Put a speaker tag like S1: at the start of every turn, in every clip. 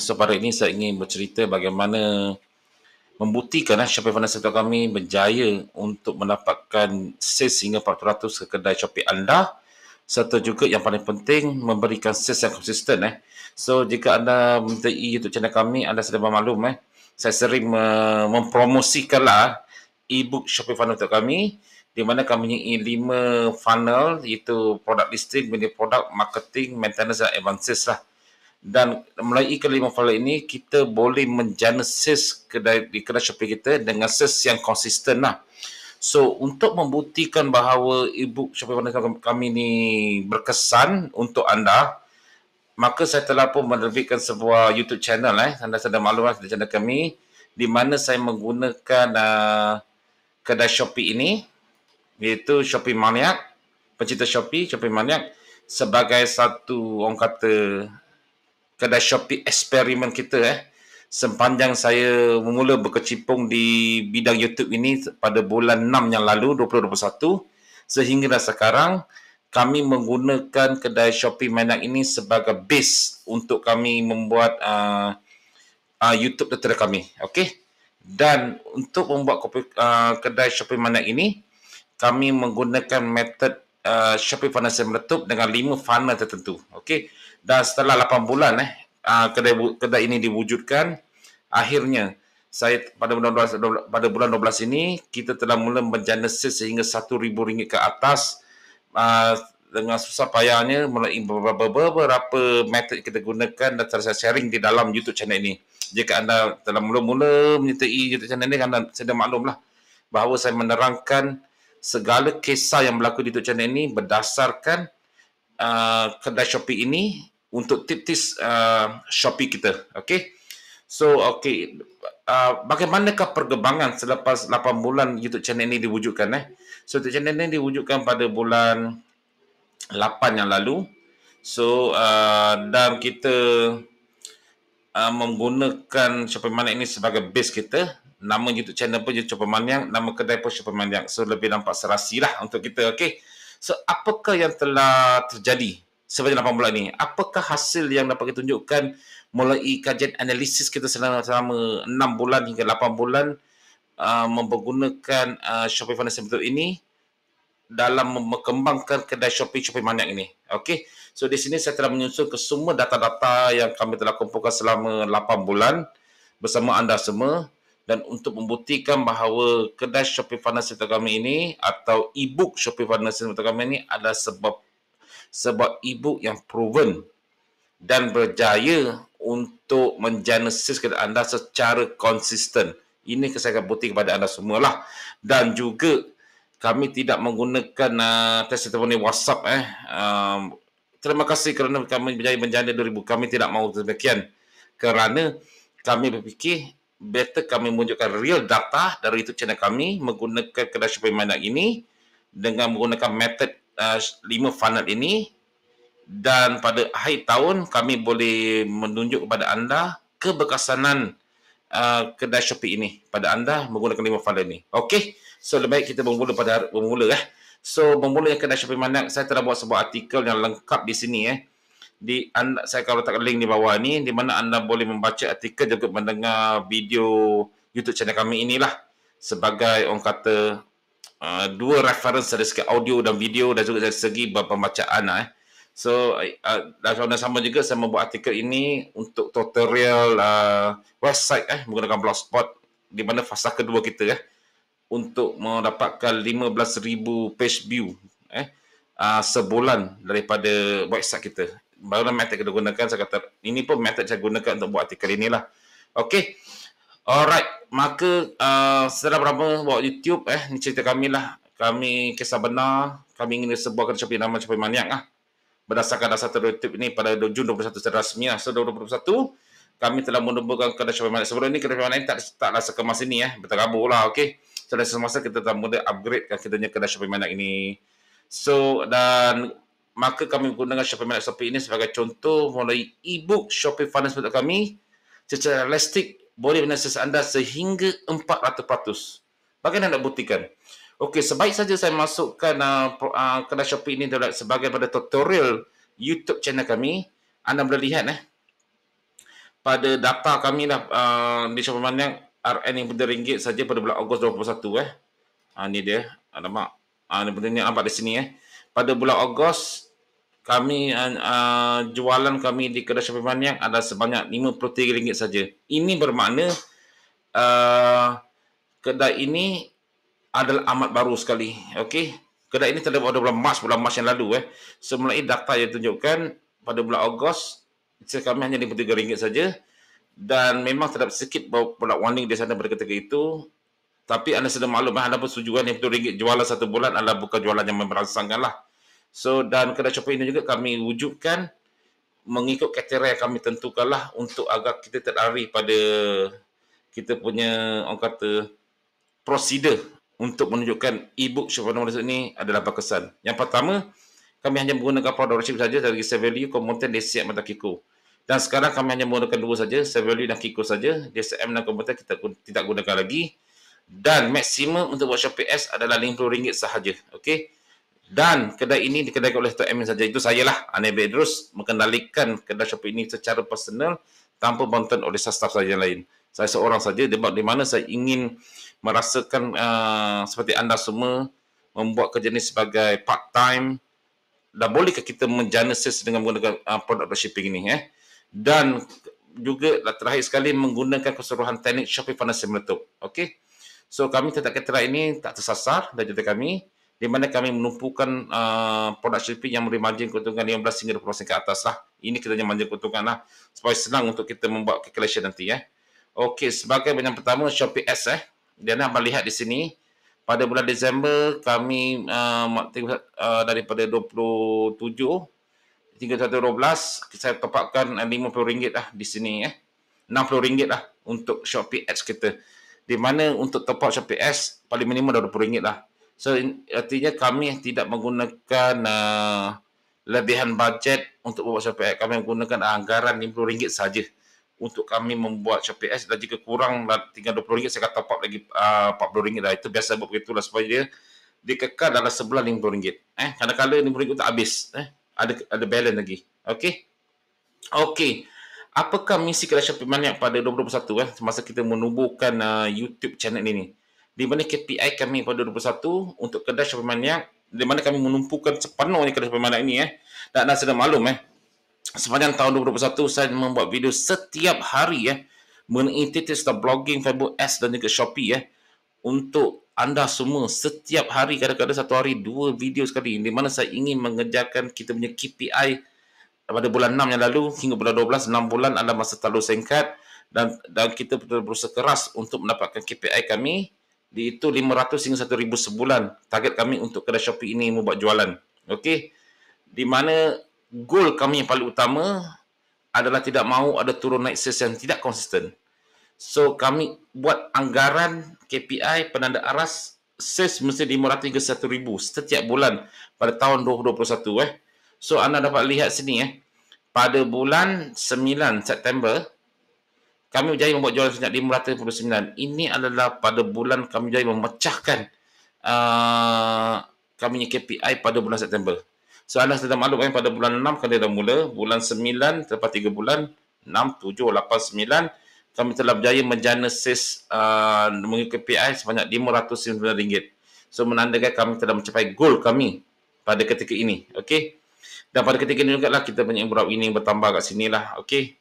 S1: So pada ini saya ingin bercerita bagaimana membuktikan Shopee Finance Center kami berjaya untuk mendapatkan sales hingga 400 ke kedai Shopee anda, serta juga yang paling penting memberikan sales yang konsisten. So jika anda menyertai YouTube channel kami, anda sudah bermaklum saya sering mempromosikanlah e-book Shopee Funnel untuk kami, di mana kami mempunyai 5 funnel, iaitu produk listing, media produk, marketing, maintenance dan advances lah. Dan melalui kelima funnel ini, kita boleh menjana sales di kedai Shopee kita dengan sales yang konsisten lah. So, untuk membuktikan bahawa e-book Shopee Funnel kami ni berkesan untuk anda, maka saya telah pun menerbitkan sebuah YouTube channel. Anda sudah maklum lah channel kami, di mana saya menggunakan kedai Shopee ini, iaitu Shopee Maniac, pencinta Shopee, Shopee Maniac, sebagai satu, orang kata, kedai Shopee eksperimen kita sepanjang saya memula berkecimpung di bidang YouTube ini pada bulan 6 yang lalu 2021 sehingga sekarang kami menggunakan kedai Shopee Maniac ini sebagai base untuk kami membuat YouTube tutorial kami. Okey. Dan untuk membuat kedai Shopee Maniac ini, kami menggunakan metod Shopee Funnel meletup dengan 5 funnel tertentu. Okey. Dan setelah 8 bulan kedai ini diwujudkan, akhirnya saya pada bulan 12 ini kita telah mula menjana sales sehingga RM1,000 ke atas dengan susah payahnya melalui beberapa metod kita gunakan dan saya sharing di dalam YouTube channel ini. Jika anda telah mula-mula menyertai YouTube channel ini, anda sudah maklumlah bahawa saya menerangkan segala kisah yang berlaku di YouTube channel ini berdasarkan kedai Shopee ini untuk tips Shopee kita. Okey. So, okey. Bagaimanakah perkembangan selepas 8 bulan YouTube channel ini diwujudkan? So, YouTube channel ini diwujudkan pada bulan 8 yang lalu. So, dan kita menggunakan Shopee Maniac ini sebagai base kita. Nama YouTube channel pun Shopee Maniac, nama kedai pun Shopee Maniac. So, lebih nampak serasi lah untuk kita. Okey. So, apakah yang telah terjadi sepanjang 8 bulan ini? Apakah hasil yang dapat kita tunjukkan melalui kajian analisis kita selama 6 bulan hingga 8 bulan menggunakan Shopee Funnel Center ini dalam mengembangkan kedai Shopee Maniac ini. Okey. So di sini saya telah menyusun ke semua data-data yang kami telah kumpulkan selama 8 bulan bersama anda semua, dan untuk membuktikan bahawa kedai Shopee Funnel Center kami ini atau e-book Shopee Funnel Center kami ini adalah sebab e-book yang proven dan berjaya untuk menjana sales kepada anda secara konsisten. Ini saya akan bukti kepada anda semualah. Dan juga kami tidak menggunakan testimoni WhatsApp. Terima kasih kerana kami berjaya menjana 2000. Kami tidak mahu demikian kerana kami berfikir better kami menunjukkan real data dari YouTube channel kami menggunakan kedai Shopee Maniac ini dengan menggunakan metod 5 funnel ini, dan pada akhir tahun kami boleh menunjuk kepada anda keberkesanan kedai Shopee ini pada anda menggunakan 5 funnel ini. Okey. So lebih baik kita bermula. So bermula kedai Shopee Maniac, saya telah buat sebuah artikel yang lengkap di sini saya akan letakkan link di bawah ni, di mana anda boleh membaca artikel juga mendengar video YouTube channel kami inilah sebagai orang kata dua reference dari segi audio dan video dan juga dari segi pembacaan. So dan sama juga saya membuat artikel ini untuk tutorial website menggunakan Blogspot, di mana fasa kedua kita untuk mendapatkan 15,000 page view sebulan daripada website kita. Baru metod kita gunakan, saya kata ini pun metod saya gunakan untuk buat artikel inilah. Okey. Alright, maka setelah berapa buat YouTube ni cerita kami lah. Kami kisah benar, kami ingin sebuah Shopee nama Shopee Maniac berdasarkan dasar YouTube ini pada Jun 21 secara rasmi So 2021 kami telah menubuhkan kedai Shopee Maniac. Sebelum ini kedai Shopee Maniac taklah sekemas ini berterabur lah. Okey. So dari semasa kita telah mula upgrade kita punya kedai Shopee Maniac ini. So dan maka kami menggunakan Shopee Maniac Shopee ini sebagai contoh melalui e-book Shopee Funnel untuk kami secara realistik boleh menasihati anda sehingga 400%. Bagaimana nak buktikan? Okey, sebaik saja saya masukkan kedai Shopee ini sebagai pada tutorial YouTube channel kami. Anda boleh lihat pada data kami lah di Shopee Mania RN yang RM saja pada bulan Ogos 21 ni dia. Alamak. Ni benda ni nampak di sini Pada bulan Ogos kami jualan kami di kedai Shopee Mania ada sebanyak RM53 saja. Ini bermakna kedai ini adalah amat baru sekali. Okey. Kedai ini terdapat pada bulan Mac yang lalu Semula data yang tunjukkan pada bulan Ogos kami hanya RM53 saja dan memang terdapat sedikit produk warning di sana pada ketika itu. Tapi anda sudah maklum anda pun setuju kan RM50 jualan satu bulan adalah bukan jualan yang merangsangkan lah. So dan kedai Shopee ini juga kami wujudkan mengikut kriteria yang kami tentukan lah untuk agar kita terlari pada kita punya orang kata prosedur untuk menunjukkan e-book Shopee Mania ini adalah berkesan. Yang pertama, kami hanya menggunakan produk dropship saja dari Save Value, Kementerian Desiat Mata Kiko. Dan sekarang kami hanya menggunakan dua saja, Save Value dan Kiko saja. DSM dan Kementerian kita tidak gunakan lagi. Dan maksimum untuk buat Shopee S adalah RM50 sahaja. Okey. Dan kedai ini dikedaikan oleh Tuan Amin saja. Itu sayalah, Anil Bedrus, mengendalikan kedai Shopee ini secara personal tanpa bantuan oleh staf saya yang lain. Saya seorang saja, di mana saya ingin merasakan seperti anda semua membuat kerja ini sebagai part time. Dan bolehkah kita menjana sales dengan menggunakan produk dropshipping ini Dan juga terakhir sekali menggunakan keseluruhan teknik Shopee Financial Meletup. Okey. So kami tetap kata ini tak tersasar dari jumlah kami di mana kami menumpukan produk shipping yang memberi margin keuntungan 15 hingga 20% ke atas lah. Ini kita hanya margin keuntungan lah supaya senang untuk kita membuat calculation nanti Okey, sebagai yang pertama Shopee S dan anda melihat di sini pada bulan Disember kami daripada 27 hingga 12 saya topakkan RM50 lah di sini RM60 lah untuk Shopee Ads kita. Di mana untuk top up Shopee S paling minimum dah RM20 lah. So artinya kami tidak menggunakan lebihan bajet untuk membuat Shopee Ads. Kami menggunakan anggaran RM50 saja untuk kami membuat Shopee S. Dan jika kurang tinggal RM20 saya akan top up lagi RM40 lah. Itu biasa buat begitulah supaya dia dikekal dalam sebulan RM50. Kadang-kadang RM50 tak habis. Ada balance lagi. Okey. Okey. Apakah misi kedai Shopee Mania pada 2021 semasa kita menubuhkan YouTube channel ini? Di mana KPI kami pada 2021 untuk kedai Shopee Mania, di mana kami menumpukan sepenuhnya kedai Shopee Mania ini Dan anda sudah maklum sepanjang tahun 2021 saya membuat video setiap hari mengenai tips dan blogging Facebook Ads dan juga Shopee untuk anda semua setiap hari, kadang-kadang satu hari 2 video sekali, di mana saya ingin mengejarkan kita punya KPI pada bulan 6 yang lalu hingga bulan 12. 6 bulan adalah masa terlalu singkat dan kita berusaha keras untuk mendapatkan KPI kami di itu 500 hingga 1000 sebulan. Target kami untuk kedai Shopee ini membuat jualan. Okey. Di mana goal kami yang paling utama adalah tidak mahu ada turun naik sales yang tidak konsisten. So kami buat anggaran KPI penanda aras sales mesti 500 hingga 1000 setiap bulan pada tahun 2021 So anda dapat lihat sini pada bulan 9 September kami berjaya membuat jualan sebanyak 559. Ini adalah pada bulan kami berjaya memecahkan kami punya KPI pada bulan September. So anda sudah maklum pada bulan 6 kami dah mula, bulan 9 lepas 3 bulan 6, 7, 8, 9 kami telah berjaya menjana sales mengikut KPI sebanyak RM509. So menandakan kami telah mencapai goal kami pada ketika ini. Okey. Dan pada ketika ini juga lah kita banyak beberapa ini bertambah kat sini lah. Okey.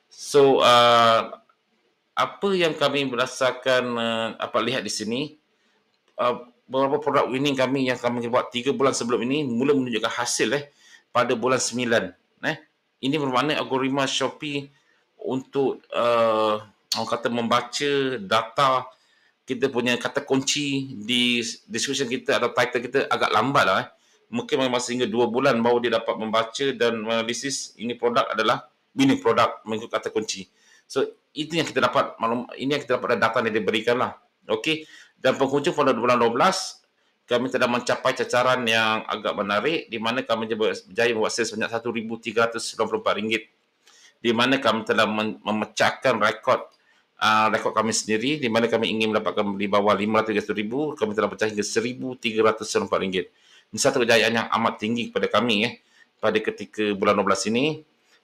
S1: So apa yang kami berdasarkan lihat di sini beberapa produk winning kami yang kami buat 3 bulan sebelum ini mula menunjukkan hasil pada bulan 9. Ini bermakna algoritma Shopee untuk orang kata membaca data kita punya kata kunci di description kita atau title kita agak lambat lah mungkin masa hingga 2 bulan baru dia dapat membaca dan menganalisis ini produk adalah winning produk mengikut kata kunci. So itu yang kita dapat ini yang kita dapat data yang diberikan lah. Okey. Dan penghujung pada bulan 12 kami telah mencapai cacaran yang agak menarik di mana kami berjaya membuat sales sebanyak RM1,394 di mana kami telah memecahkan rekod kami sendiri di mana kami ingin mendapatkan di bawah RM500,000 kami telah pecah hingga RM1,394. Ini satu kejayaan yang amat tinggi kepada kami pada ketika bulan 12 ini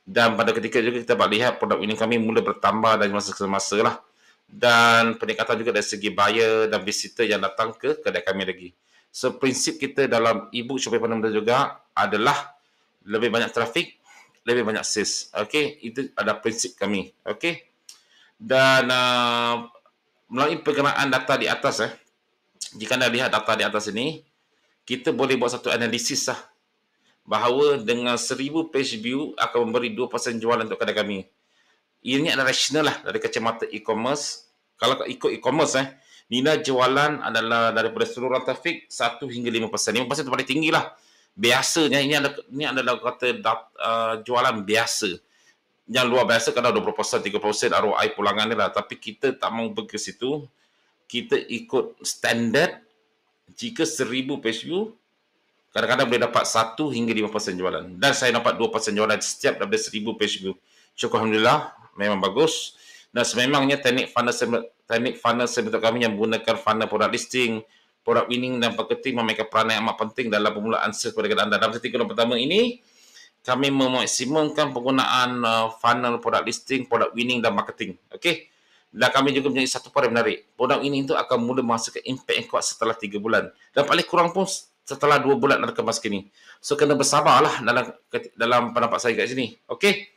S1: Dan pada ketika juga kita dapat lihat produk winning kami mula bertambah dari masa ke masa lah. Dan peningkatan juga dari segi buyer dan visitor yang datang ke kedai kami lagi. So, prinsip kita dalam e-book Shopee Perdana Menteri juga adalah lebih banyak trafik, lebih banyak sales. Okey, itu adalah prinsip kami. Okey. Dan melalui perkenaan data di atas, jika anda lihat data di atas ini, kita boleh buat satu analisis lah bahawa dengan 1000 page view akan memberi 2% jualan untuk kedai kami. Ini adalah rasional lah dari kacamata e-commerce. Kalau ikut e-commerce, nilai jualan adalah daripada seluruh trafik 1 hingga 5%. 5% itu paling tinggi lah. Biasanya ini adalah kata jualan biasa. Yang luar biasa kadang 20%, 30% ROI pulangan ni lah. Tapi kita tak mahu pergi ke situ. Kita ikut standard. Jika 1000 page view, kadang-kadang boleh dapat 1 hingga 5% jualan. Dan saya dapat 2% jualan setiap daripada 1000 page view. Syukur Alhamdulillah, memang bagus. Dan sememangnya teknik funnel untuk kami yang menggunakan funnel product listing, product winning dan marketing memainkan peranan yang amat penting dalam permulaan sales kepada anda. Dalam 3 bulan pertama ini, kami memaksimumkan penggunaan funnel product listing, product winning dan marketing. Okey. Dan kami juga menjadi satu part yang menarik. Produk ini itu akan mula menghasilkan impact yang kuat setelah 3 bulan. Dan paling kurang pun setelah 2 bulan dalam kemas kini. So, kena bersabarlah dalam pendapat saya kat sini. Okey?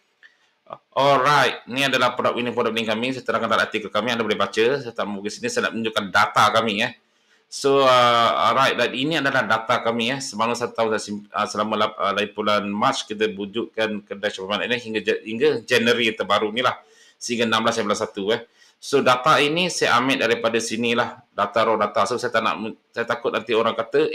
S1: Alright. Ini adalah produk winning kami. Saya terangkan dalam artikel kami. Anda boleh baca. Saya tak mahu ke sini. Saya nak menunjukkan data kami. So, alright. Dan ini adalah data kami. Semalam 1 tahun selama dari bulan Mac kita wujudkan kedai Shopee ini hingga Januari terbaru ni lah. Sehingga 16 bulan 1. So, data ini saya ambil daripada sinilah. Data raw data. So, saya takut nanti orang kata,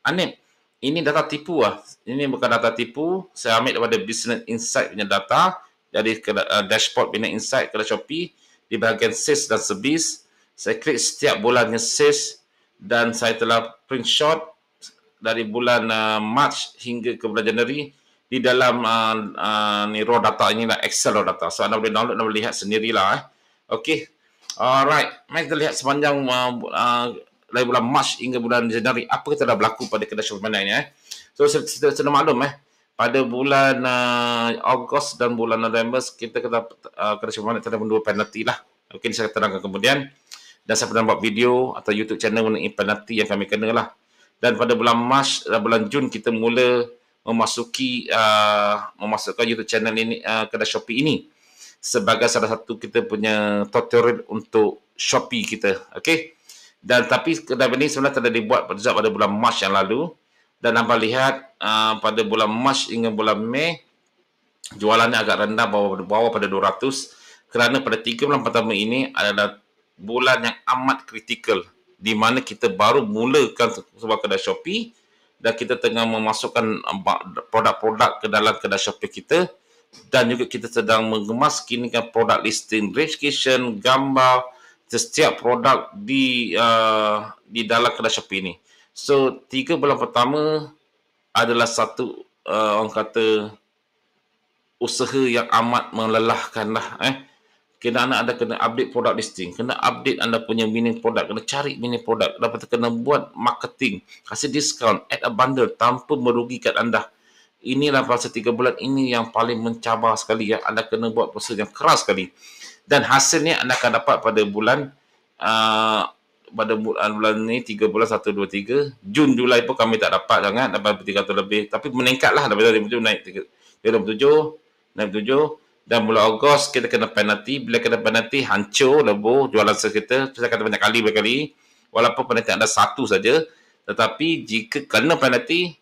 S1: Anip, ini data tipu lah. Ini bukan data tipu. Saya ambil daripada Business Insight punya data. Dari dashboard Business Insight kedai Shopee. Di bahagian sales dan service. Saya klik setiap bulannya sales. Dan saya telah print shot dari bulan Mac hingga ke bulan Januari. Di dalam ni raw data inilah Excel raw data. So, anda boleh download dan boleh lihat sendirilah. Okey. Alright. Mari kita lihat sepanjang dari bulan Mac hingga bulan Januari apa yang telah berlaku pada kedai Shopee Perdana ini. So, sudah maklum pada bulan Ogos dan bulan November kita kena kedai Shopee Perdana telah mendua penalti lah. Okey, saya terangkan kemudian. Dan saya pernah buat video atau YouTube channel mengenai penalti yang kami kena lah. Dan pada bulan Mac dan bulan Jun kita mula memasukkan YouTube channel ini kedai Shopee ini sebagai salah satu kita punya tutorial untuk Shopee kita. Okey. Dan tapi kedai ini sebenarnya telah dibuat pada bulan Mac yang lalu. Dan nampak lihat pada bulan Mac hingga bulan Mei jualannya agak rendah bawah pada 200 kerana pada 3 bulan pertama ini adalah bulan yang amat kritikal di mana kita baru mulakan sebuah kedai Shopee dan kita tengah memasukkan produk-produk ke dalam kedai Shopee kita. Dan juga kita sedang mengemas kinikan produk listing, registration, gambar, setiap produk di dalam kedai Shopee ini. So, 3 bulan pertama adalah satu orang kata usaha yang amat melelahkan lah. Anda kena update produk listing, kena update anda punya winning produk, kena cari winning produk, dapat kena buat marketing, kasih diskaun, add a bundle tanpa merugikan anda. Inilah pasal 3 bulan ini yang paling mencabar sekali. Anda kena buat proses yang keras sekali. Dan hasilnya anda akan dapat pada bulan ni 3 bulan 1, 2, 3. Jun, Julai pun kami tak dapat sangat. Dapat 300 lebih. Tapi meningkatlah daripada 2007 naik 27. Dan bulan Ogos kita kena penalti. Bila kena penalti, hancur, lebur jualan kita. Saya kata banyak kali. Walaupun penalti anda satu saja. Tetapi jika kena penalti,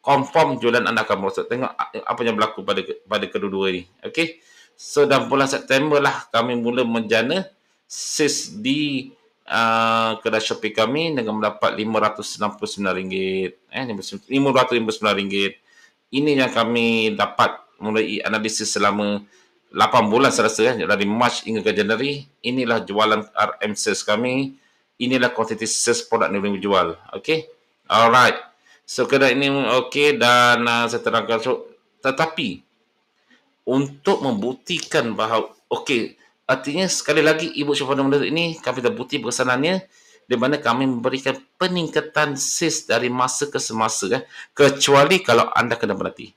S1: confirm jualan anda akan merosot. Tengok apa yang berlaku pada kedua-dua ini. Okey. So, dalam bulan September lah kami mula menjana sales di kedai Shopee kami dengan mendapat RM569. RM559. Ini yang kami dapat mulai analisis selama 8 bulan saya rasa. Dari Mac hingga ke Januari. Inilah jualan RM sales kami. Inilah kuantiti sales produk yang kami jual. Okey. Alright. So, kedai ini okey dan saya terangkan. Tetapi, untuk membuktikan bahawa, okey, artinya sekali lagi, e-book Shopee Perdana Menteri ini, kami terbukti berkesanannya, di mana kami memberikan peningkatan sales dari masa ke semasa. Kecuali kalau anda kena penalti.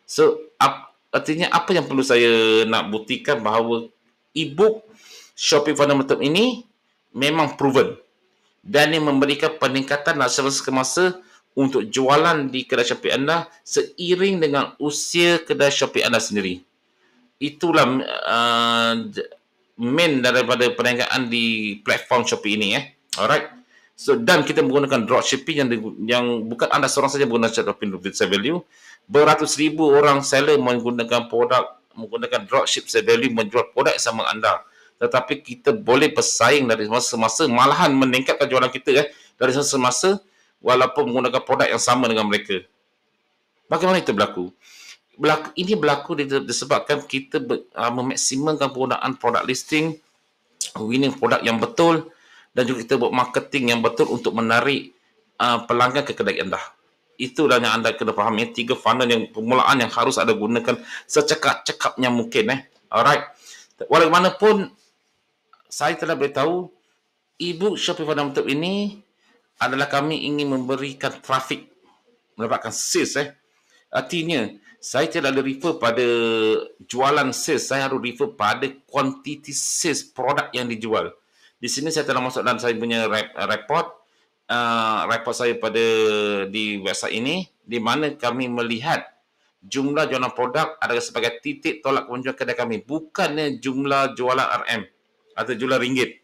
S1: So, artinya apa yang perlu saya nak buktikan bahawa e-book Shopee Fundamental ini memang proven dan ia memberikan peningkatan semasa ke masa untuk jualan di kedai Shopee anda seiring dengan usia kedai Shopee anda sendiri. Itulah main daripada perniagaan di platform Shopee ini. Alright. So, dan kita menggunakan dropshipping yang bukan anda seorang saja menggunakan dropshipping value. Beratus ribu orang seller menggunakan dropship value menjual produk sama anda. Tetapi kita boleh bersaing dari masa-masa, malahan meningkatkan jualan kita dari masa-masa walaupun menggunakan produk yang sama dengan mereka. Bagaimana itu berlaku? Ini berlaku disebabkan kita memaksimumkan penggunaan produk listing, winning produk yang betul, dan juga kita buat marketing yang betul untuk menarik pelanggan ke kedai anda. Itulah yang anda kena fahami. 3 funnel yang permulaan yang harus anda gunakan secekap-cekapnya mungkin. Alright. Walaupun saya telah beritahu e-book Shopee Fundamental ini adalah kami ingin memberikan trafik, mendapatkan sales. Artinya, saya tidak ada refer pada jualan sales, saya harus refer pada quantity sales produk yang dijual. Di sini saya telah masuk dalam saya punya report saya di website ini, di mana kami melihat jumlah jualan produk adalah sebagai titik tolak penjualan kedai kami, bukannya jumlah jualan RM atau jumlah ringgit.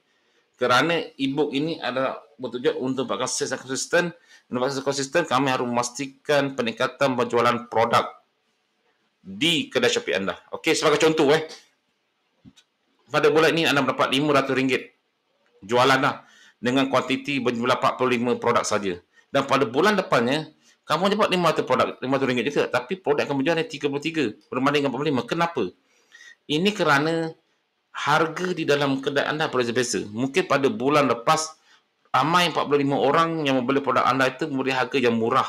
S1: Kerana e-book ini adalah bertujuan untuk dapatkan sales yang konsisten. Untuk sales konsisten, kami harus memastikan peningkatan penjualan produk di kedai Shopee anda. Okey, sebagai contoh pada bulan ini anda mendapat RM500 jualan dengan kuantiti berjumlah 45 produk saja. Dan pada bulan depannya kamu dapat 500 produk, RM500 juga, tapi produk yang kamu jual 33 berbanding dengan 45. Kenapa? Ini kerana harga di dalam kedai anda berbeza-beza. Mungkin pada bulan lepas ramai 45 orang yang membeli produk anda itu membeli harga yang murah,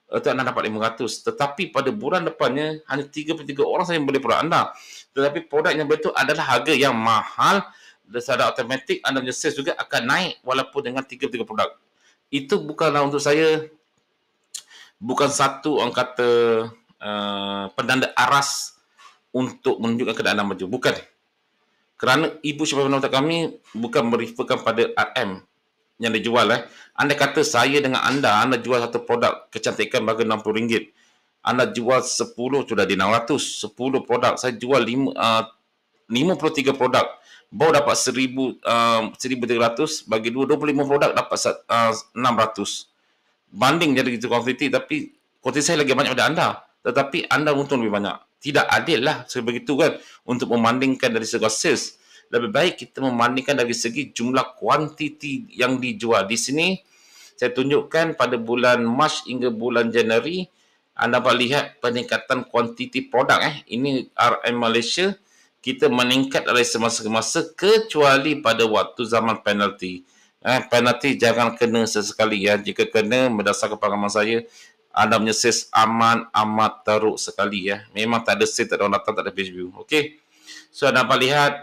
S1: itu anda dapat 500. Tetapi pada bulan depannya hanya 33 orang saja yang membeli produk anda. Tetapi produk yang betul adalah harga yang mahal, dan secara automatik anda punya sales juga akan naik walaupun dengan 33 produk. Itu bukanlah untuk saya, bukan satu orang kata penanda aras untuk menunjukkan kedai anda maju. Bukan. Kerana e-book Shopee Fundamental kami bukan mereferkan pada RM yang dijual. Anda kata saya dengan anda jual satu produk kecantikan harga RM60. Anda jual 10 sudah di 600. 10 produk. Saya jual 53 produk. Baru dapat 1,300 bagi 25 produk dapat 600. Banding jadi itu kuantiti, tapi kuantiti saya lagi banyak daripada anda. Tetapi anda untung lebih banyak. Tidak adil lah sebegitu kan untuk membandingkan dari segi sales. Lebih baik kita membandingkan dari segi jumlah kuantiti yang dijual. Di sini saya tunjukkan pada bulan Mac hingga bulan Januari anda dapat lihat peningkatan kuantiti produk. Ini RM Malaysia, kita meningkat dari semasa ke masa kecuali pada waktu zaman penalti. Penalti jangan kena sesekali ya. Jika kena, berdasarkan pengalaman saya, anda punya sales amat teruk sekali ya. Memang tak ada sales, tak ada orang datang, tak ada page view. Okey. So anda dapat lihat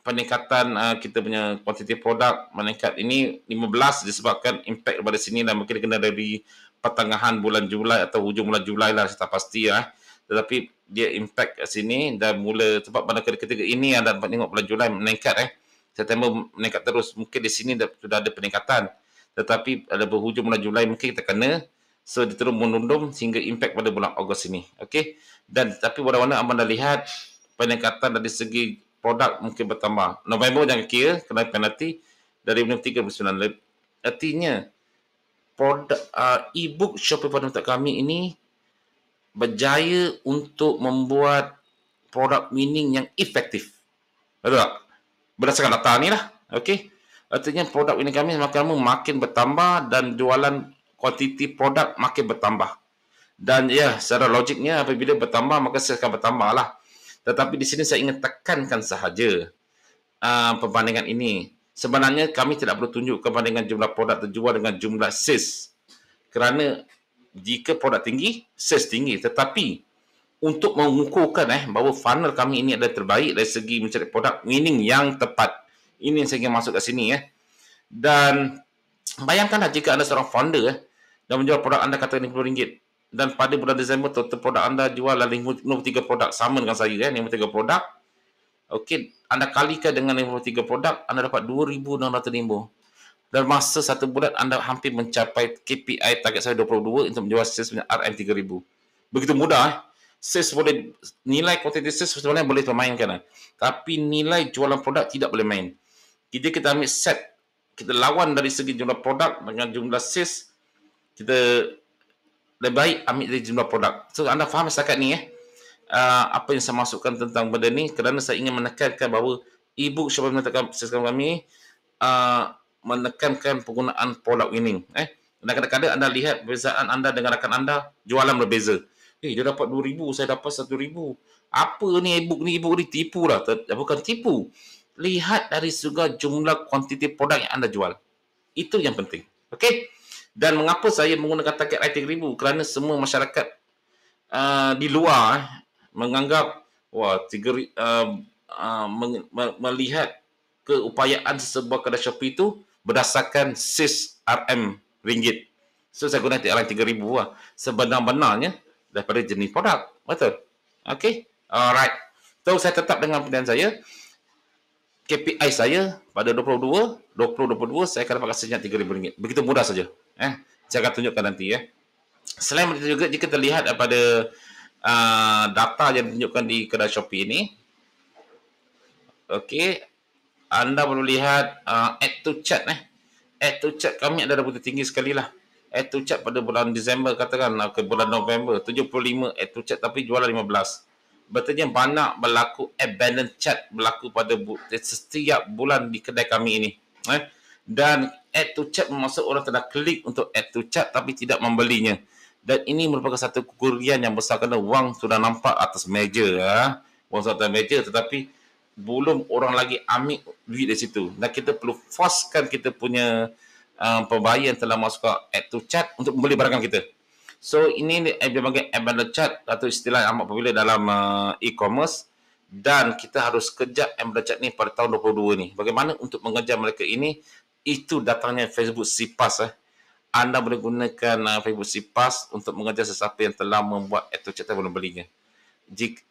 S1: peningkatan kita punya kuantiti produk meningkat ini 15 disebabkan impact daripada sini, dan mungkin kena dari pertengahan bulan Julai atau hujung bulan Julai lah, saya tak pasti ya. Tetapi dia impact kat sini dan mula sebab pada ketiga ini anda dapat tengok bulan Julai meningkat September meningkat terus. Mungkin di sini sudah ada peningkatan. Tetapi ada berhujung bulan Julai mungkin kita kena. So dia terus menundum sehingga impact pada bulan Ogos ini. Okey. Dan tapi warna-warna anda lihat peningkatan dari segi produk mungkin bertambah. November jangan kira kena penalti dari 39. Artinya produk e-book Shopee Fundamental kami ini berjaya untuk membuat produk winning yang efektif. Betul tak? Berdasarkan data ni lah. Okey. Artinya produk winning kami makin bertambah dan jualan kuantiti produk makin bertambah. Dan ya, secara logiknya apabila bertambah maka sales akan bertambah lah. Tetapi di sini saya ingin tekankan sahaja perbandingan ini. Sebenarnya kami tidak perlu tunjuk perbandingan jumlah produk terjual dengan jumlah sales. Kerana jika produk tinggi, sales tinggi. Tetapi untuk mengukurkan bahawa funnel kami ini adalah terbaik dari segi mencari produk winning yang tepat. Ini yang saya ingin masuk kat sini. Dan bayangkanlah jika anda seorang founder dan menjual produk anda kata RM50. dan pada bulan Disember total produk anda jual 53 produk, sama dengan saya 53 produk. Okey, anda kalikan dengan 53 produk, anda dapat 2,605. Dan masa 1 bulan anda hampir mencapai KPI target saya 22 untuk menjual sales punya RM3,000. Begitu mudah. Sales boleh, nilai kuantiti sales sebenarnya boleh permainkan. Tapi nilai jualan produk tidak boleh main. Kita ambil set, kita lawan dari segi jumlah produk dengan jumlah sales, kita lebih baik ambil dari jumlah produk. So anda faham setakat ni apa yang saya masukkan tentang benda ni, kerana saya ingin menekankan bahawa e-book Shopee menetapkan sistem kami menekankan penggunaan product winning. Dan kadang-kadang anda lihat perbezaan anda dengan rakan anda, jualan berbeza. Dia dapat 2,000, saya dapat 1,000. Apa ni e-book ni? E-book ni tipu lah. Bukan tipu. Lihat dari segi jumlah kuantiti produk yang anda jual. Itu yang penting. Okey? Dan mengapa saya menggunakan target RM3,000? Kerana semua masyarakat di luar menganggap melihat keupayaan sebuah kedai Shopee itu berdasarkan sis RM ringgit. So saya guna RM3,000 lah. Sebenar-benarnya daripada jenis produk. Betul? Okey? Alright. So saya tetap dengan pilihan saya. KPI saya pada 2022 saya akan dapat kasihnya RM3,000. Begitu mudah saja. Saya akan tunjukkan nanti. Selain itu juga, jika kita lihat daripada data yang ditunjukkan di kedai Shopee ini, okey, anda perlu lihat add to chat. Add to chat kami ada begitu tinggi sekali lah. Add to chat pada bulan Disember, katakan ke bulan November 75 add to chat, tapi jualan 15. Betulnya banyak berlaku abandoned chat berlaku pada setiap bulan di kedai kami ini. Dan add to chat bermaksud orang telah klik untuk add to chat tapi tidak membelinya. Dan ini merupakan satu kerugian yang besar kerana wang sudah nampak atas meja. Wang sudah atas meja, tetapi belum orang lagi ambil duit dari situ. Dan kita perlu forcekan kita punya pembayar yang telah masuk ke add to chat untuk membeli barangan kita. So ini dipanggil abandoned chat atau istilah yang amat popular dalam e-commerce, dan kita harus kejar abandoned chat ni pada tahun 22 ni. Bagaimana untuk mengejar mereka ini? Itu datangnya Facebook CPAS. Anda boleh gunakan Facebook CPAS untuk mengejar sesiapa yang telah membuat add to chat dan belum belinya.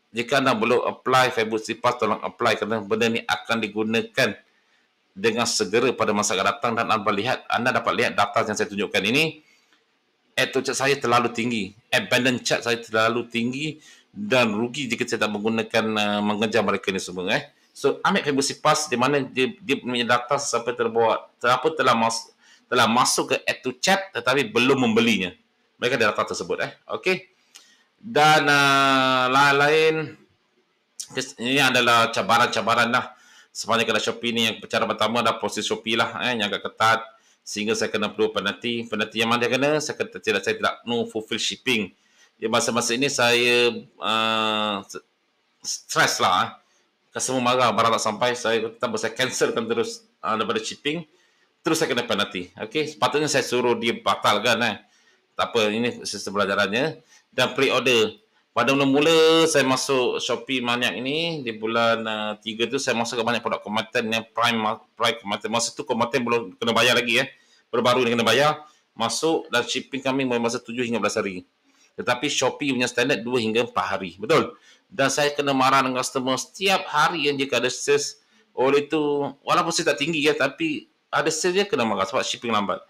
S1: Jika anda belum apply Facebook CPAS, tolong apply, kerana benda ni akan digunakan dengan segera pada masa akan datang. Dan anda dapat lihat data yang saya tunjukkan ini. Add to chat saya terlalu tinggi, abandoned chat saya terlalu tinggi, dan rugi jika saya tak menggunakan mengejar mereka ni semua. So ambil Facebook CPAS di mana dia punya data siapa telah masuk ke add to chat tetapi belum membelinya. Mereka ada data tersebut. Okey. Dan lain-lain, ini adalah cabaran-cabaran lah sepanjang kedai Shopee ni. Yang cara pertama adalah proses Shopee lah, yang agak ketat, sehingga saya kena perlu penalti yang mana dia kena, saya tidak no fulfill shipping. Masa-masa ini saya stres lah. Customer marah, barang tak sampai, saya cancelkan terus daripada shipping, terus saya kena penalti. Okey, sepatutnya saya suruh dia batalkan. Tak apa, ini sistem belajarannya. Dan pre-order, pada mula-mula saya masuk Shopee Maniac ini di bulan 3 tu, saya masuk ke banyak produk Komaten yang prime Komaten. Masa tu Komaten belum kena bayar lagi. Baru-baru ni kena bayar. Masuk, dan shipping kami mulai masa 7 hingga 11 hari. Tetapi Shopee punya standard 2 hingga 4 hari. Betul? Dan saya kena marah dengan customer setiap hari yang jika ada sales. Oleh itu, walaupun saya tak tinggi tapi ada sales dia kena marah sebab shipping lambat.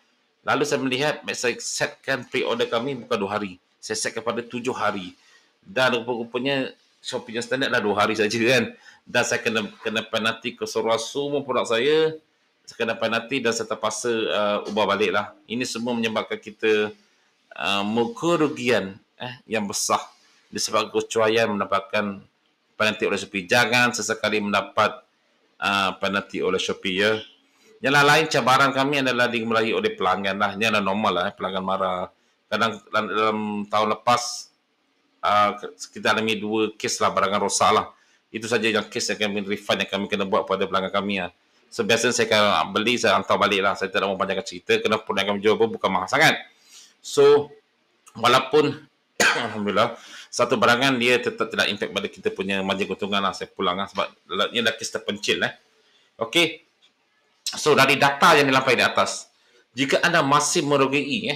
S1: Lalu saya melihat, saya setkan pre-order kami bukan 2 hari. Saya set kepada 7 hari. Dan rupa-rupanya Shopee punya standard dah 2 hari saja kan. Dan saya kena penalti keseluruhan semua produk saya. Saya kena penalti dan saya terpaksa ubah balik lah. Ini semua menyebabkan kita kerugian yang besar disebabkan kecuaian mendapatkan penalti oleh Shopee. Jangan sesekali mendapat penalti oleh Shopee. Yang lain cabaran kami adalah dimulai oleh pelanggan lah. Ini adalah normal lah, pelanggan marah. Kadang dalam tahun lepas kita alami 2 kes lah barangan rosak lah. Itu saja yang kes yang kami refund yang kami kena buat pada pelanggan kami lah. So biasanya saya akan beli, saya hantar balik lah. Saya tidak mau panjangkan cerita kerana produk yang kami jual pun bukan mahal sangat. So walaupun alhamdulillah satu barangan dia tetap tidak impact pada kita punya margin keuntungan lah. Saya pulang lah sebab ini adalah kes terpencil. Okey. So dari data yang dilampaikan di atas, jika anda masih merugi,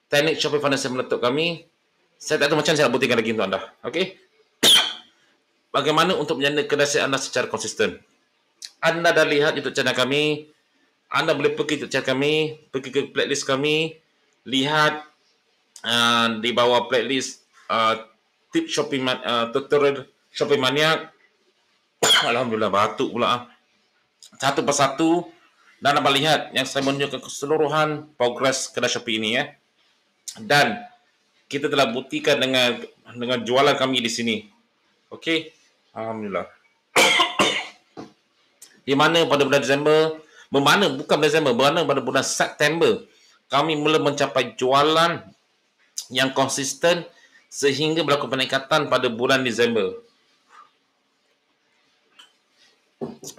S1: teknik Shopee Financial meletup kami, Saya tak tahu macam saya nak buktikan lagi untuk anda. Okey. Bagaimana untuk menjana kedai anda secara konsisten? Anda dah lihat YouTube channel kami, anda boleh pergi YouTube channel kami, pergi ke playlist kami, lihat di bawah playlist tip shopping tutorial shopping maniac. Alhamdulillah batuk pula. Satu persatu dan dapat lihat yang saya menunjukkan keseluruhan progres kedai Shopee ini ya. Dan kita telah buktikan dengan jualan kami di sini. Okey. Alhamdulillah. Di mana pada bulan Disember, bukan Disember, pada bulan September kami mula mencapai jualan yang konsisten sehingga berlaku peningkatan pada bulan Disember.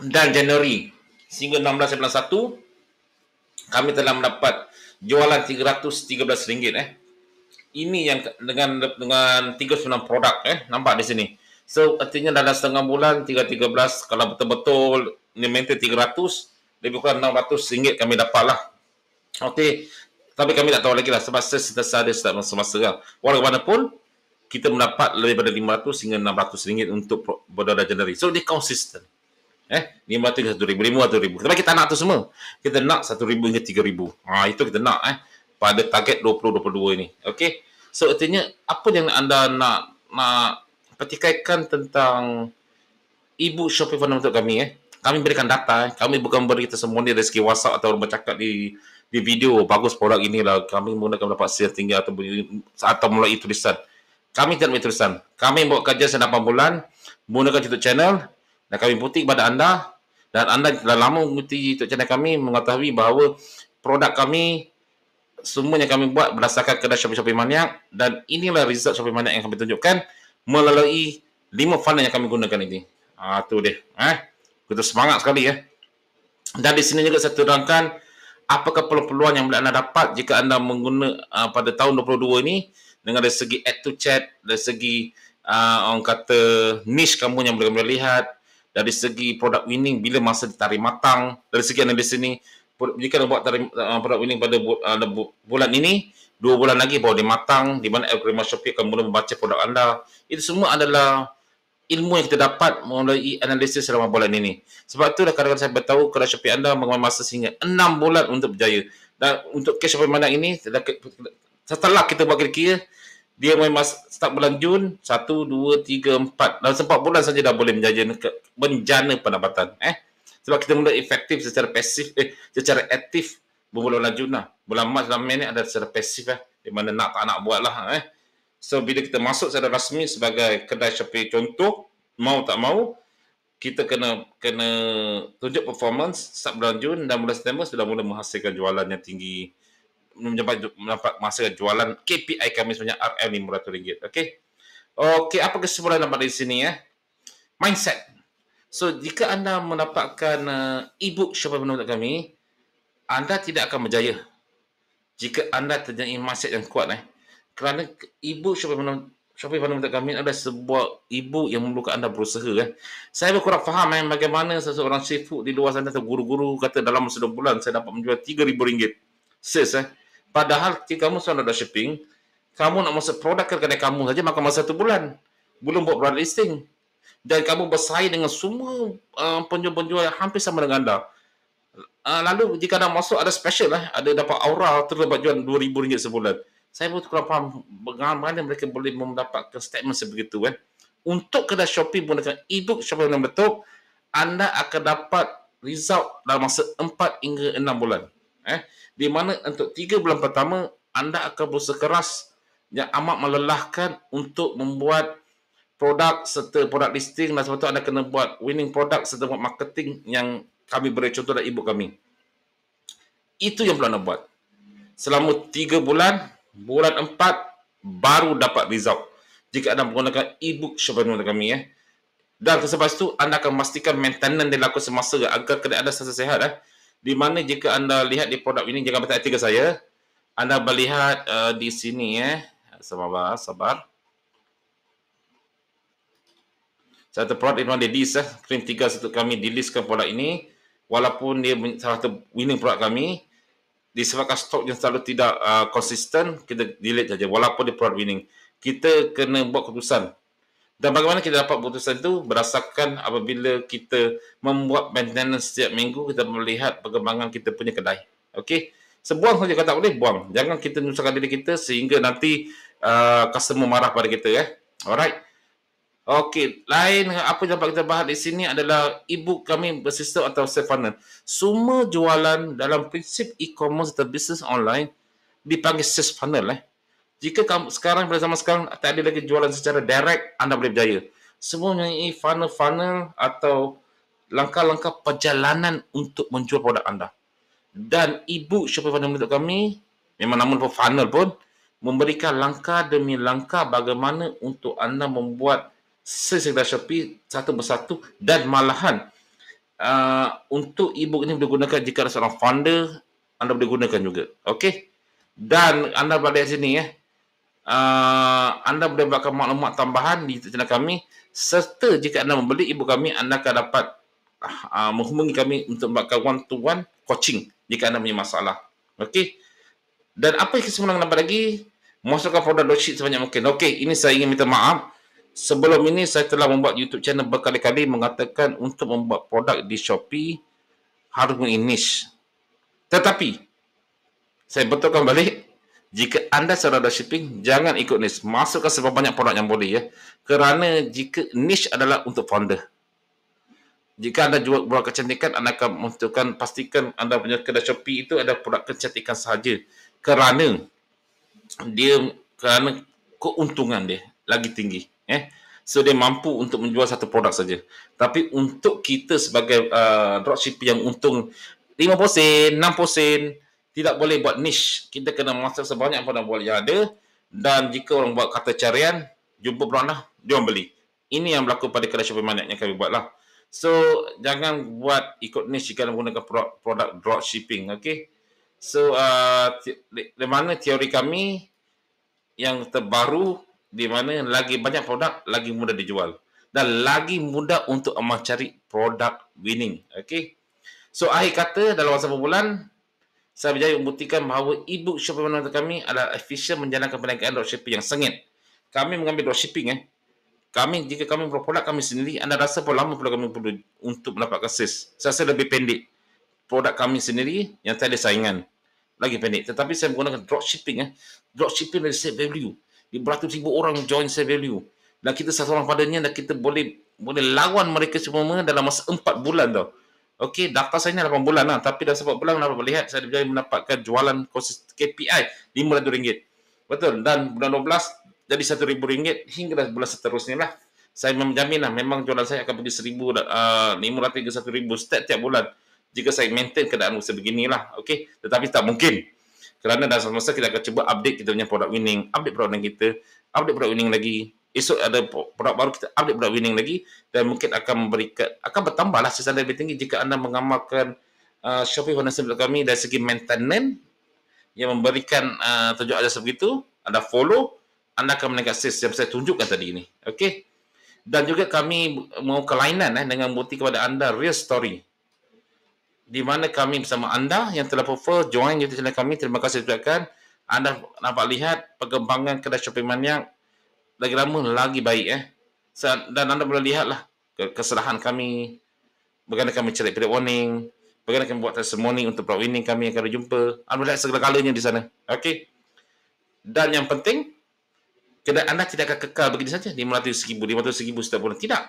S1: Dan Januari sehingga 16 bulan 1 kami telah mendapat jualan RM313 Ini yang dengan 39 produk nampak di sini. So artinya dalam setengah bulan 313 kalau betul-betul ni maintain 300 lebih kurang RM600 kami dapatlah. Okey. Tapi kami tak tahu lagi lah sebab saya ada start masa-masa lah. Walaupun kita mendapat lebih daripada RM500 hingga RM600 untuk bulan Januari. So dia konsisten. RM500 hingga RM1,000, RM500,000. Tapi kita nak tu semua. Kita nak RM1,000 hingga RM3,000. Itu kita nak pada target 2022 ini. Okey. So artinya apa yang anda nak petikaikan tentang ibu Shopee fundamental kami Kami berikan data, kami bukan beri testimoni dari segi WhatsApp atau bercakap di video bagus produk inilah kami menggunakan dapat sale tinggi atau melalui tulisan. Kami tidak melalui tulisan. Kami buat kajian selama 8 bulan menggunakan YouTube channel dan kami bukti kepada anda dan anda dah lama mengikuti YouTube channel kami mengetahui bahawa produk kami semuanya kami buat berdasarkan kedai Shopee Maniac dan inilah result Shopee Maniac yang kami tunjukkan melalui 5 funnel yang kami gunakan ini. Tu dia. Kita semangat sekali Dan di sini juga saya terangkan apakah peluang yang boleh anda dapat jika anda menggunakan pada tahun 2022 ini dengan dari segi add to chat, dari segi orang kata niche kamu yang boleh lihat, dari segi produk winning bila masa ditarik matang, dari segi analis ini jika anda buat produk winning pada bulan ini 2 bulan lagi baru dia matang di mana algoritma Shopee akan mula membaca produk anda. Itu semua adalah ilmu yang kita dapat melalui analisis selama bulan ini. Sebab itu kadang-kadang saya beritahu kedai Shopee anda mengambil masa sehingga 6 bulan untuk berjaya. Dan untuk cash Shopee Maniac ini setelah kita buat kira-kira dia main masa start bulan Jun 1, 2, 3, 4 dalam 4 bulan saja dah boleh menjana pendapatan. Sebab kita mula efektif secara pasif secara aktif bulan Jun lah. Bulan Mac dan Mei ni ada secara pasif di mana nak tak nak buat lah. So bila kita masuk secara rasmi sebagai kedai Shopee contoh, mau tak mau kita kena tunjuk performance start bulan Jun dan bulan September sudah mula menghasilkan jualan yang tinggi, mendapat menghasilkan jualan KPI kami sebanyak RM500. Okey, apa kesimpulan dapat dari sini Mindset. So jika anda mendapatkan e-book Shopee Fundamental kami, anda tidak akan berjaya jika anda terjadi mindset yang kuat kerana ibu Shopee Fundamental kami adalah sebuah ibu yang memerlukan anda berusaha Saya kurang faham bagaimana seseorang seafood di luar sana atau guru-guru kata dalam masa 2 bulan saya dapat menjual RM3,000 sales padahal jika kamu sudah ada shipping, kamu nak masuk produk ke kedai kamu saja makan masa 1 bulan belum buat product listing dan kamu bersaing dengan semua penjual-penjual yang hampir sama dengan anda. Lalu jika anda masuk ada special ada dapat aura terus dapat jual RM2,000 sebulan. Saya pun kurang faham bagaimana mereka boleh mendapatkan statement sebegitu Untuk kedai Shopee menggunakan e-book Shopee yang betul, anda akan dapat result dalam masa 4 hingga 6 bulan. Di mana untuk 3 bulan pertama anda akan berusaha keras yang amat melelahkan untuk membuat produk serta produk listing dan sebab itu anda kena buat winning product serta buat marketing yang kami beri contoh dalam e-book kami. Itu yang perlu anda buat. Selama 3 bulan, bulan 4 baru dapat result jika anda menggunakan e-book Shopee kami dan selepas itu anda akan memastikan maintenance dilakukan semasa agar kedai anda sentiasa sihat di mana jika anda lihat di produk ini jangan bertanya tiga saya anda melihat di sini sabar satu produk ini di list Cream 3 untuk kami di listkan produk ini walaupun dia salah satu winning produk kami disebabkan stok yang selalu tidak konsisten, kita delete saja walaupun dia product winning. kita kena buat keputusan. Dan bagaimana kita dapat keputusan itu berdasarkan apabila kita membuat maintenance setiap minggu, kita melihat perkembangan kita punya kedai. Okey. Sebuang saja kalau tak boleh, buang. Jangan kita menyusahkan diri kita sehingga nanti customer marah pada kita. Alright. Okey, lain apa yang dapat kita bahas di sini adalah e-book kami bersistem atau self funnel. Semua jualan dalam prinsip e-commerce atau business online dipanggil sales funnel. Jika kamu sekarang pada zaman sekarang tak ada lagi jualan secara direct, anda boleh berjaya. Semua mempunyai funnel-funnel atau langkah-langkah perjalanan untuk menjual produk anda. Dan e-book Shopee Funnel untuk kami, memang nama pun funnel pun, memberikan langkah demi langkah bagaimana untuk anda membuat sales kedai Shopee satu persatu, dan malahan untuk e-book ini boleh gunakan jika ada seorang founder, anda boleh gunakan juga. Okey? Dan anda balik sini anda boleh dapatkan maklumat tambahan di channel kami, serta jika anda membeli e-book kami, anda akan dapat menghubungi kami untuk membuatkan one-to-one coaching jika anda punya masalah. Okey. Dan apa yang kita nak dapat lagi? Masukkan produk dropship sebanyak mungkin. Okey, ini saya ingin minta maaf. Sebelum ini saya telah membuat YouTube channel berkali-kali mengatakan untuk membuat produk di Shopee harus mempunyai niche. Tetapi saya betulkan balik, jika anda seorang dropshipping, jangan ikut niche. Masukkan seberapa banyak produk yang boleh Kerana jika niche adalah untuk founder. Jika anda jual produk kecantikan, anda akan menentukan, pastikan anda punya kedai Shopee itu ada produk kecantikan sahaja. Kerana keuntungan dia lagi tinggi. So dia mampu untuk menjual satu produk saja. Tapi untuk kita sebagai dropshipper yang untung 50 sen, 60 sen, tidak boleh buat niche. Kita kena masuk sebanyak produk yang ada, dan jika orang buat kata carian, jumpa produk, dia orang beli. Ini yang berlaku pada kedai Shopee Mania yang kami buat lah. So jangan buat ikut niche jika menggunakan produk dropshipping. Okay. So di mana teori kami yang terbaru, di mana lagi banyak produk, lagi mudah dijual. Dan lagi mudah untuk mencari produk winning. Okay. So akhir kata, dalam masa berbulan, saya berjaya membuktikan bahawa e-book Shopee Funnel kami adalah efisien menjalankan perniagaan dropshipping yang sengit. Kami mengambil dropshipping jika kami berproduk kami sendiri, anda rasa berapa lama produk kami perlu untuk mendapatkan sales? Saya rasa lebih pendek. Produk kami sendiri yang tak ada saingan, lagi pendek. Tetapi saya menggunakan dropshipping. Dropshipping dari set value. Di beratus ribu orang join set value. Dan kita satu orang padanya, dan kita boleh lawan mereka semua dalam masa 4 bulan tau. Okey, daftar saya ni 8 bulan lah. Tapi dalam 4 bulan dapat melihat saya berjaya mendapatkan jualan KPI RM500. Betul. Dan bulan 12 jadi RM1,000 hingga bulan seterusnya lah. Saya menjamin lah, memang jualan saya akan pergi RM1,500 hingga RM1,000 setiap bulan jika saya maintain keadaan sebeginilah. Okey, tetapi tak mungkin. Kerana dalam masa kita akan cuba update kita punya produk winning, update produk kita, update produk winning lagi. Esok ada produk baru, kita update produk winning lagi, dan mungkin akan bertambahlah sesuatu lebih tinggi jika anda mengamalkan Shopee Funnel kami dari segi maintenance yang memberikan tunjuk aja sebegitu, anda follow, anda akan meningkat sales yang saya tunjukkan tadi ini. Okey. Dan juga kami mau kelainan dengan bukti kepada anda real story, di mana kami bersama anda yang telah prefer join YouTube channel kami. Terima kasih ucapkan. Anda dapat lihat perkembangan kedai Shopee Mania lagi lama lagi baik dan anda boleh lihatlah kesalahan kami, bagaimana kami cari period warning, bagaimana kami buat testimoni untuk produk winning kami yang akan berjumpa. Anda lihat segala-galanya di sana. Okey. Dan yang penting, kedai anda tidak akan kekal begini saja RM500,000 setiap bulan. Tidak.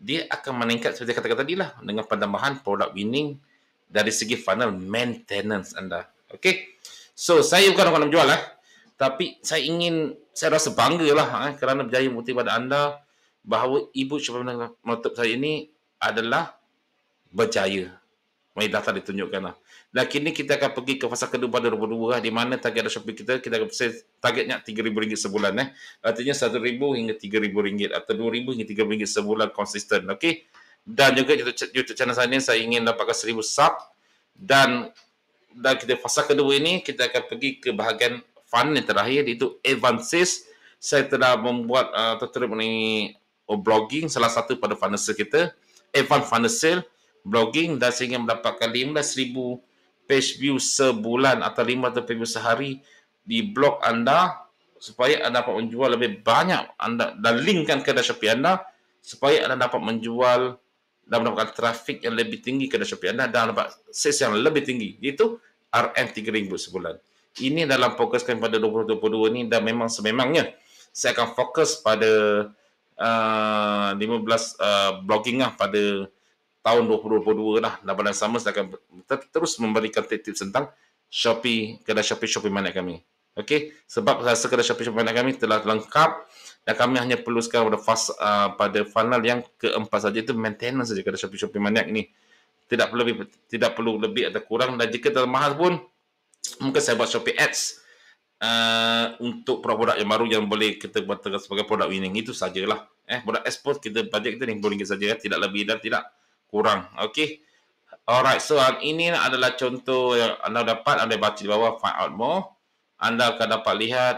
S1: Dia akan meningkat seperti kata-kata tadi lah, dengan penambahan produk winning dari segi funnel maintenance anda. Okey. So saya bukan orang nak jual tapi saya rasa bangga lah kerana berjaya membukti pada anda bahawa e-book Shopee menutup saya ini adalah berjaya. Mari data ditunjukkan lah. Dan kini kita akan pergi ke fasa kedua pada 2022 di mana target Shopee kita akan targetnya RM3,000 sebulan Artinya RM1,000 hingga RM3,000 atau RM2,000 hingga RM3,000 sebulan konsisten. Okey. Dan juga YouTube channel saya ni saya ingin dapatkan 1,000 sub, dan kita fasa kedua ini kita akan pergi ke bahagian funnel yang terakhir, iaitu advances. Saya telah membuat tutorial mengenai blogging, salah satu pada funnel sale kita, advanced funnel sale blogging, dan saya ingin mendapatkan 15,000 page view sebulan atau 500 page view sehari di blog anda supaya anda dapat menjual lebih banyak anda dan linkkan kedai Shopee anda supaya anda dapat menjual dan mendapatkan trafik yang lebih tinggi kedai Shopee anda dan dapat sales yang lebih tinggi, iaitu RM3,000 sebulan. Ini dalam fokus kami pada 2022 ini, dan memang sememangnya saya akan fokus pada 15 blogging lah pada tahun 2022 lah. Dan pada sama saya akan terus memberikan tips tentang Shopee, kedai Shopee Mania kami. Okey, sebab rasa kedai Shopee Mania kami telah lengkap dan kami hanya perlu sekarang pada funnel yang keempat saja, itu maintenance saja kedai Shopee Mania ini. Tidak perlu lebih atau kurang, dan jika terlalu mahal pun mungkin saya buat Shopee Ads untuk produk-produk yang baru yang boleh kita buat sebagai produk winning. Itu sajalah. Produk export kita budget kita RM50 saja, tidak lebih dan tidak kurang. Okey. Alright, so ini adalah contoh yang anda dapat, anda baca di bawah find out more. Anda akan dapat lihat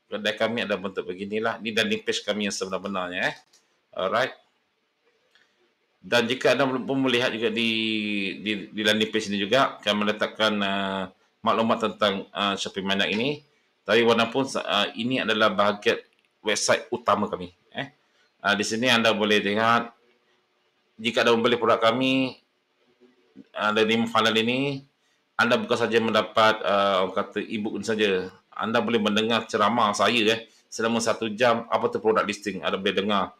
S1: kedai kami ada bentuk beginilah. Ini landing page kami yang sebenar-benarnya. Alright. Dan jika anda pun melihat juga di landing page ini juga, kami meletakkan maklumat tentang Shopee Mania ini. Tapi walaupun ini adalah bahagian website utama kami. Di sini anda boleh lihat, jika anda membeli produk kami dari funnel ini, anda bukan saja mendapat kata e-book saja. Anda boleh mendengar ceramah saya selama 1 jam, apa tu produk listing. Anda boleh dengar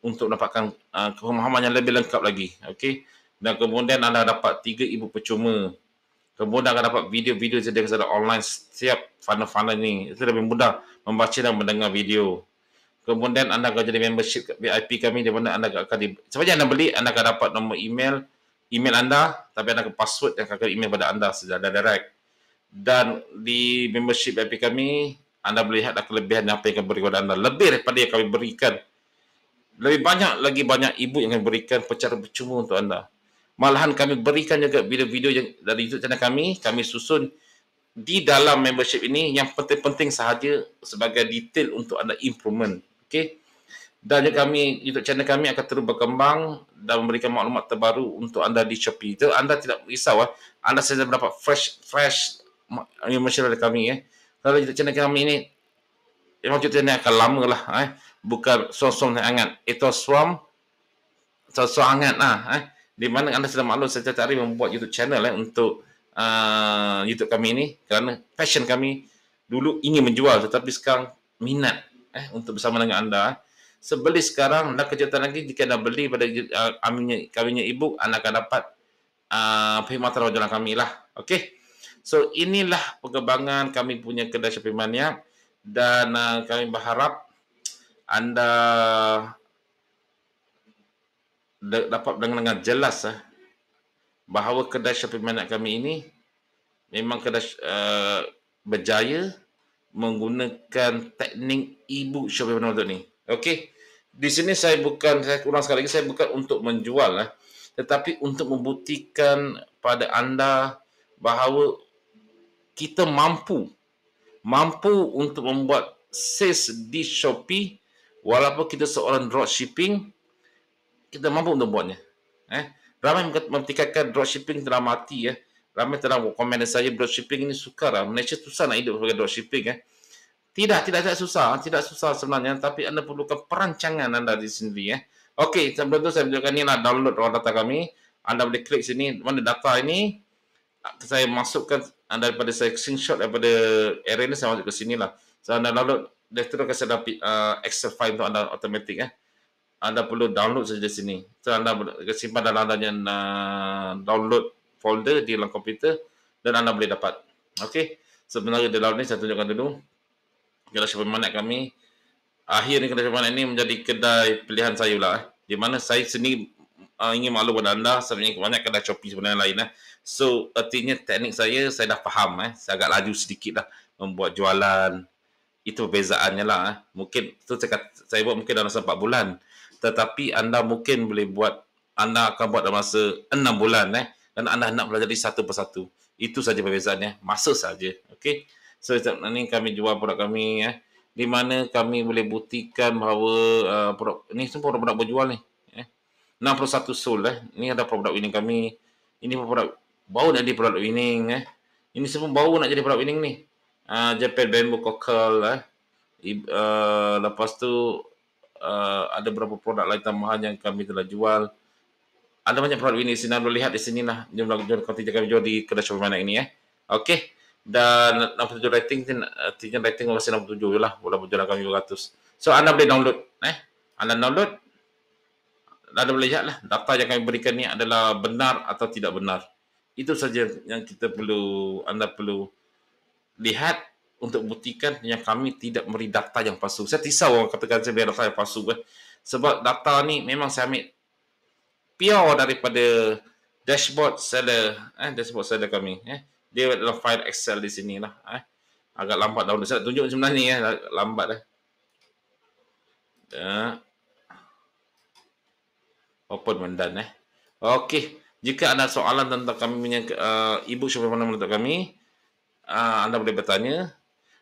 S1: untuk dapatkan pemahaman yang lebih lengkap lagi. Okey. Dan kemudian anda dapat 3 e-book percuma. Kemudian akan dapat video-video secara online setiap funnel-funnel ini. Itu lebih mudah membaca dan mendengar video. Kemudian anda akan jadi membership VIP kami, di mana anda akan sepanjang anda beli, anda akan dapat nombor email anda, tapi anda akan password yang akan email pada anda secara direct. Dan di membership VIP kami, anda boleh lihat kelebihan apa yang akan beri kepada anda, lebih daripada yang kami berikan. Lebih banyak e-book yang kami berikan secara percuma untuk anda. Malahan kami berikan juga video-video yang dari YouTube channel kami susun di dalam membership ini yang penting-penting sahaja sebagai detail untuk anda improvement. Okey. Dan juga YouTube channel kami akan terus berkembang dan memberikan maklumat terbaru untuk anda di Shopee. Jadi anda tidak risau, anda saja mendapat fresh information dari kami. Kalau YouTube channel kami ini, memang YouTube channel akan lama lah. Bukan suam-suam yang hangat. Itu suam hangat lah. Di mana anda sudah maklum, saya cari membuat YouTube channel untuk YouTube kami ini kerana passion kami dulu ingin menjual, tetapi sekarang minat untuk bersama dengan anda. Sebeli sekarang, dan kejutan lagi jika anda beli pada kami e-book, anda akan dapat perkhidmatan wajalan kami lah. Okey. So inilah perkembangan kami punya kedai Shopee Mania, dan kami berharap anda dapat dengan jelas bahawa kedai Shopee Mania kami ini memang kedai berjaya menggunakan teknik e-book Shopee Mania ni. Okey. Di sini saya ulang sekali lagi, saya bukan untuk menjual, tetapi untuk membuktikan pada anda bahawa kita mampu untuk membuat sales di Shopee walaupun kita seorang dropshipping, kita mampu untuk buatnya. Ramai mempertikaikan dropshipping telah mati. Ramai telah komen saya, dropshipping ini sukar. Malaysia susah nak hidup sebagai dropshipping. Tidak susah. Tidak susah sebenarnya, tapi anda perlukan perancangan anda di sendiri. Okey, sebelum itu saya tunjukkan ni lah download data kami. Anda boleh klik sini, mana data ini. Saya masukkan daripada saya screenshot daripada area ni, saya masuk ke sini lah. So anda download, dia terus kasi dapat Excel file untuk anda automatic. Anda perlu download saja sini. So anda simpan dalam adanya download folder di dalam komputer dan anda boleh dapat. Okey. Sebenarnya di dalam ni saya tunjukkan dulu. Kedai Shopee Mania kami. Akhirnya kedai Shopee Mania ini menjadi kedai pilihan saya pula. Di mana saya sendiri ingin maklum kepada anda, sebenarnya banyak kedai Shopee sebenarnya lain. So artinya teknik saya dah faham. Saya agak laju sedikit lah membuat jualan. Itu perbezaannya lah. Mungkin tu saya buat mungkin dalam masa 4 bulan. Tetapi anda mungkin boleh buat, anda akan buat dalam masa 6 bulan. Dan anda nak belajar satu persatu. Itu saja perbezaannya. Masa saja. Okey. So ini kami jual produk kami. Di mana kami boleh buktikan bahawa produk ini semua produk berjual ni. 61 sold. Ini ada produk winning kami. Ini produk baru nak jadi produk winning. Ini semua baru nak jadi produk winning ni. Japan Bamboo Cockle. Lepas tu ada beberapa produk lain tambahan yang kami telah jual. Ada banyak produk ini. Sini anda lihat di sini lah jumlah konten kami jual di kedai Shopee Manak ini. Okey. Dan 67 rating, tingkat rating masih 67 je lah. Walaupun jualan kami 200. So anda boleh download. Anda download. Anda boleh lihat lah data yang kami berikan ni adalah benar atau tidak benar. Itu saja yang kita perlu, anda perlu lihat untuk buktikan yang kami tidak memberi data yang palsu. Saya risau orang katakan saya beri data yang palsu. Sebab data ni memang saya ambil pure daripada dashboard seller, dashboard seller kami. Dia dalam file Excel di sini lah. Agak lambat download. Saya tunjuk sebenarnya ni, lambat dah. Open mendan. Okey. Jika ada soalan tentang kami punya e-book Shopee Manak untuk kami, anda boleh bertanya.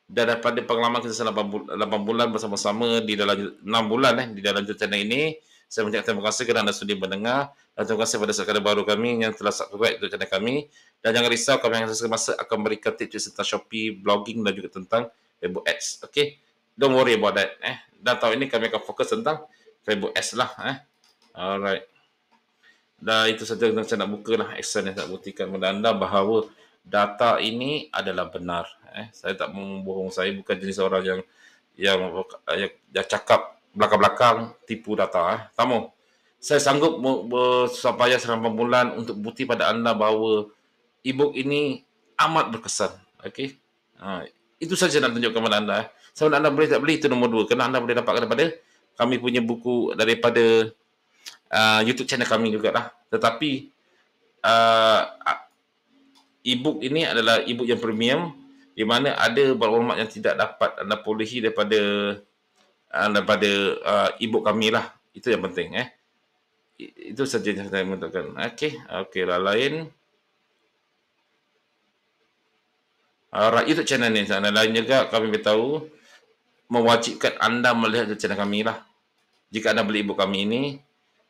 S1: Dan daripada pengalaman kita selama 8 bulan bersama-sama di dalam 6 bulan di dalam channel ini, saya mengucapkan terima kasih kerana anda sudi mendengar, dan terima kasih kepada subscriber baru kami yang telah subscribe untuk channel kami. Dan jangan risau, kami yang semasa akan memberikan tips tentang Shopee, blogging dan juga tentang Facebook Ads. Okay, don't worry about that. Dan tahun ini kami akan fokus tentang Facebook Ads lah. Alright. Dan itu saja yang saya nak buka lah Excel yang nak buktikan kepada anda bahawa data ini adalah benar. Saya tak membohong. Saya bukan jenis orang yang cakap belakang-belakang tipu data. Tamu, saya sanggup bersusah payah selama 8 bulan untuk bukti pada anda bahawa e-book ini amat berkesan. Okey. Itu saja nak tunjukkan kepada anda. Sebab anda boleh tak beli, itu nombor 2. Kerana anda boleh dapatkan daripada kami punya buku daripada YouTube channel kami jugalah. Tetapi e-book ini adalah e-book yang premium, di mana ada maklumat yang tidak dapat anda perolehi daripada e-book kami lah. Itu yang penting. Itu saja yang saya mengatakan. Okey lah lain. Alright, YouTube channel ni lain juga kami beritahu mewajibkan anda melihat YouTube channel kami lah. Jika anda beli e-book kami ini,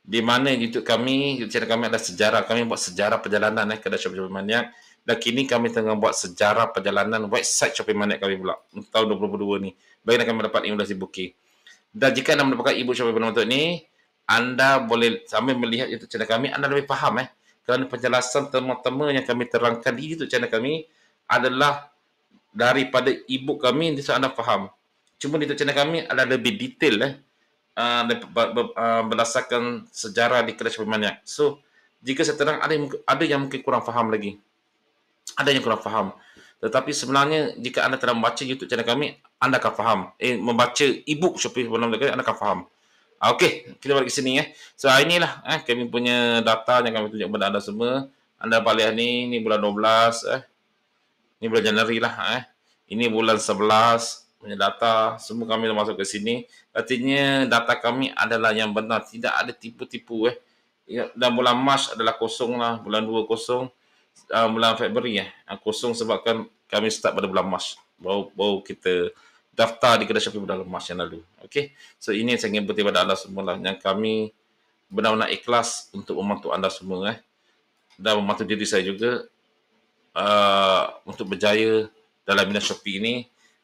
S1: di mana YouTube channel kami adalah sejarah. Kami buat sejarah perjalanan kedai Shopee Manak. Dan kini kami tengah buat sejarah perjalanan website Shopee Manak kami pula tahun 2022 ni. Bagaimana kami dapat $15,000. Dan jika anda mendapatkan e-book Shopee Manak ni, anda boleh sambil melihat YouTube channel kami, anda lebih faham kerana penjelasan tema-tema yang kami terangkan di YouTube channel kami adalah daripada e-book kami, jadi anda faham. Cuma di YouTube channel kami ada lebih detail berdasarkan sejarah di kedai Shopee Manak. So, jika saya terang, ada yang mungkin kurang faham lagi. Ada yang kurang faham. Tetapi sebenarnya jika anda telah membaca YouTube channel kami, anda akan faham. Membaca e-book Shopee Manak anda akan faham. Okey, kita balik ke sini So, inilah kami punya data yang kami tunjuk kepada anda semua. Anda dapat lihat ni bulan 12 Ini bulan Januari lah Ini bulan 11 punya data, semua kami dah masuk ke sini. Artinya data kami adalah yang benar, tidak ada tipu-tipu Dan bulan Mac adalah kosong lah, bulan 2 kosong, bulan Februari kosong sebabkan kami start pada bulan Mac. Baru kita daftar di kedai Shopee pada bulan Mac yang lalu. Okey. So ini saya ingin berterima pada anda semua lah, yang kami benar-benar ikhlas untuk membantu anda semua dan membantu diri saya juga untuk berjaya dalam bidang Shopee ini.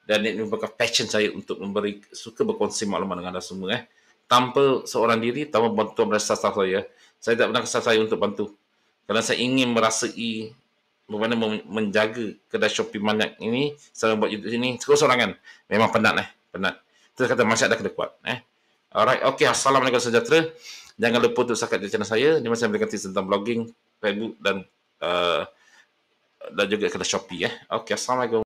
S1: Dan ini merupakan passion saya untuk suka berkongsi maklumat dengan anda semua tanpa seorang diri, tanpa bantuan dari staff saya. Saya tak pernah kesal saya untuk bantu, kerana saya ingin merasai bagaimana menjaga kedai Shopee Manak ini. Saya buat YouTube ini seorang-sorangan. Memang penat penat. Terus kata masyarakat kena kuat Alright, okey. Assalamualaikum sejahtera. Jangan lupa untuk subscribe di channel saya, di mana saya memberikan tips tentang blogging, Facebook dan juga kedai Shopee Okey, assalamualaikum.